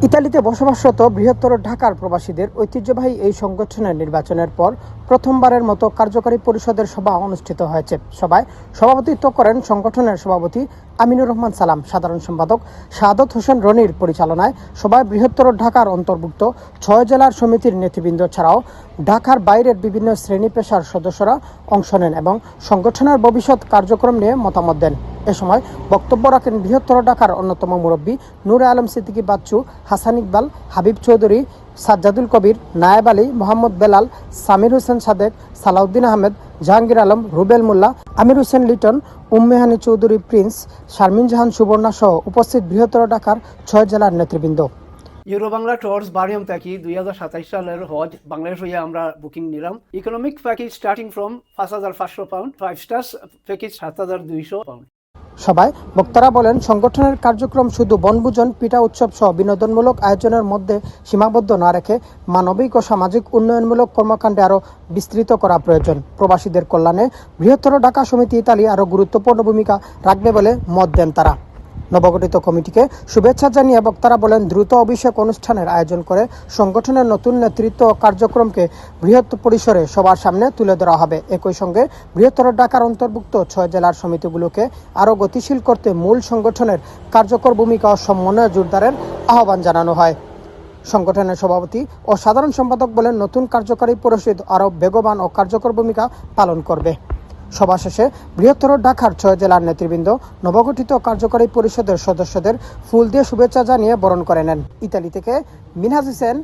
ইতালিতে বসবাসরত বৃহত্তর ঢাকার প্রবাসীদের ঐতিহ্যবাহী এই সংগঠনের নির্বাচনের পর প্রথমবারের মতো কার্যকরী পরিষদের সভা অনুষ্ঠিত হয়েছে। সভায় সভাপতিত্ব করেন সংগঠনের সভাপতি আমিনুর রহমান সালাম। সাধারণ সম্পাদক শাহাদত হোসেন রনির পরিচালনায় সভায় বৃহত্তর ঢাকার অন্তর্ভুক্ত 6 জেলার সমিতির নেতৃবৃন্দ ছাড়াও ঢাকার বাইরের বিভিন্ন শ্রেণী পেশার সদস্যরা অংশ নেন এবং সংগঠনের ভবিষ্যৎ কার্যক্রম নিয়ে মতামত দেন। এ সময় বক্তব্য রাখেন বৃহত্তর ঢাকার অন্যতম মুরব্বী নূরে আলম সিদ্দিকী বাচ্চু, হাসান ইকবাল, হাবিব চৌধুরী, সাজ্জাদুল কবির, নায়েব আলী, মোহাম্মদ বেলাল, সামির হোসেন সাদেক, সালাউদ্দিন আহমেদ, জাহাঙ্গীর আলম, রুবেল মোল্লা, আমির হোসেন লিটন, উম্মেহানি চৌধুরী প্রিন্স, শারমিন জাহান সুবর্ণা সহ উপস্থিত বৃহত্তর ঢাকার 6 জেলার নেতৃবৃন্দ। ইউরো বাংলা ট্যুরস বারিয়াম থাকি 2027 সালের হজ বাংলাদেশ হইয়া আমরা বুকিং নিলাম। Economic package starting from 5,500 pound, 5 stars package 7,200 pound. সভায় বক্তারা বলেন, সংগঠনের কার্যক্রম শুধু বনভোজন, পিঠা উৎসব সহ বিনোদনমূলক আয়োজনের মধ্যে সীমাবদ্ধ না রেখে মানবিক ও সামাজিক উন্নয়নমূলক কর্মকাণ্ডে আরও বিস্তৃত করা প্রয়োজন। প্রবাসীদের কল্যাণে বৃহত্তর ঢাকা সমিতি ইতালি আরও গুরুত্বপূর্ণ ভূমিকা রাখবে বলে মত দেন তারা। নবগঠিত কমিটিকে শুভেচ্ছা জানিয়ে বক্তারা বলেন, দ্রুত অভিষেক অনুষ্ঠানের আয়োজন করে সংগঠনের নতুন নেতৃত্ব ও কার্যক্রমকে বৃহৎ পরিসরে সবার সামনে তুলে ধরা হবে। একই সঙ্গে বৃহত্তর ঢাকার অন্তর্ভুক্ত 6 জেলার সমিতিগুলোকে আরও গতিশীল করতে মূল সংগঠনের কার্যকর ভূমিকা ও সমন্বয় জোরদারের আহ্বান জানানো হয়। সংগঠনের সভাপতি ও সাধারণ সম্পাদক বলেন, নতুন কার্যকরী পরিষদ আরও বেগবান ও কার্যকর ভূমিকা পালন করবে। সভা শেষে বৃহত্তর ঢাকার 6 জেলার নেতৃবৃন্দ নবগঠিত কার্যকরী পরিষদের সদস্যদের ফুল দিয়ে শুভেচ্ছা জানিয়ে বরণ করে নেন। ইতালি থেকে মিনহাজ হোসেন,